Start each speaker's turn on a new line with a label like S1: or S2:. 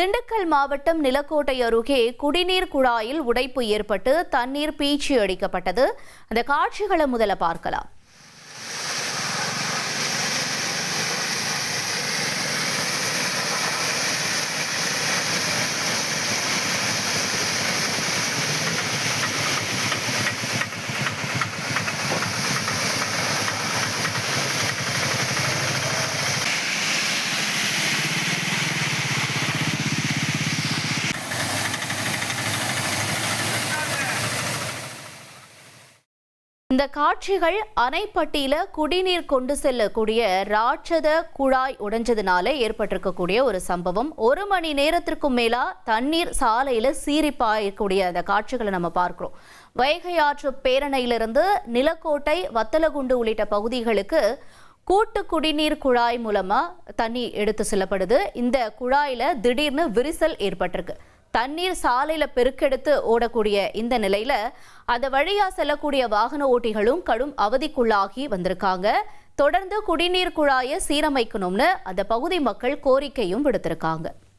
S1: திண்டுக்கல் மாவட்டம் நிலக்கோட்டை அருகே குடிநீர் குழாயில் உடைப்பு ஏற்பட்டு தண்ணீர் பீச்சி அடிக்கப்பட்டது. அந்த காட்சிகளை முதல்ல பார்க்கலாம். இந்த காட்சிகள் அணைப்பட்டியில குடிநீர் கொண்டு செல்லக்கூடிய ராட்சத குழாய் உடைஞ்சதுனால ஏற்பட்டிருக்கக்கூடிய ஒரு சம்பவம். 1 மணி நேரத்திற்கும் மேலா தண்ணீர் சாலையில சீரிப்பாயக்கூடிய அந்த காட்சிகளை நம்ம பார்க்கிறோம். வைகை ஆற்று பேரணையிலிருந்து நிலக்கோட்டை, வத்தலகுண்டு உள்ளிட்ட பகுதிகளுக்கு கூட்டு குடிநீர் குழாய் மூலமா தண்ணி எடுத்து செல்லப்படுது. இந்த குழாயில திடீர்னு விரிசல் ஏற்பட்டிருக்கு. தண்ணீர் சாலையில பெருக்கெடுத்து ஓடக்கூடிய இந்த நிலையில அந்த வழியா செல்லக்கூடிய வாகன ஓட்டிகளும் கடும் அவதிக்குள்ளாகி வந்திருக்காங்க. தொடர்ந்து குடிநீர் குழாயை சீரமைக்கணும்னு அந்த பகுதி மக்கள் கோரிக்கையும் விடுத்திருக்காங்க.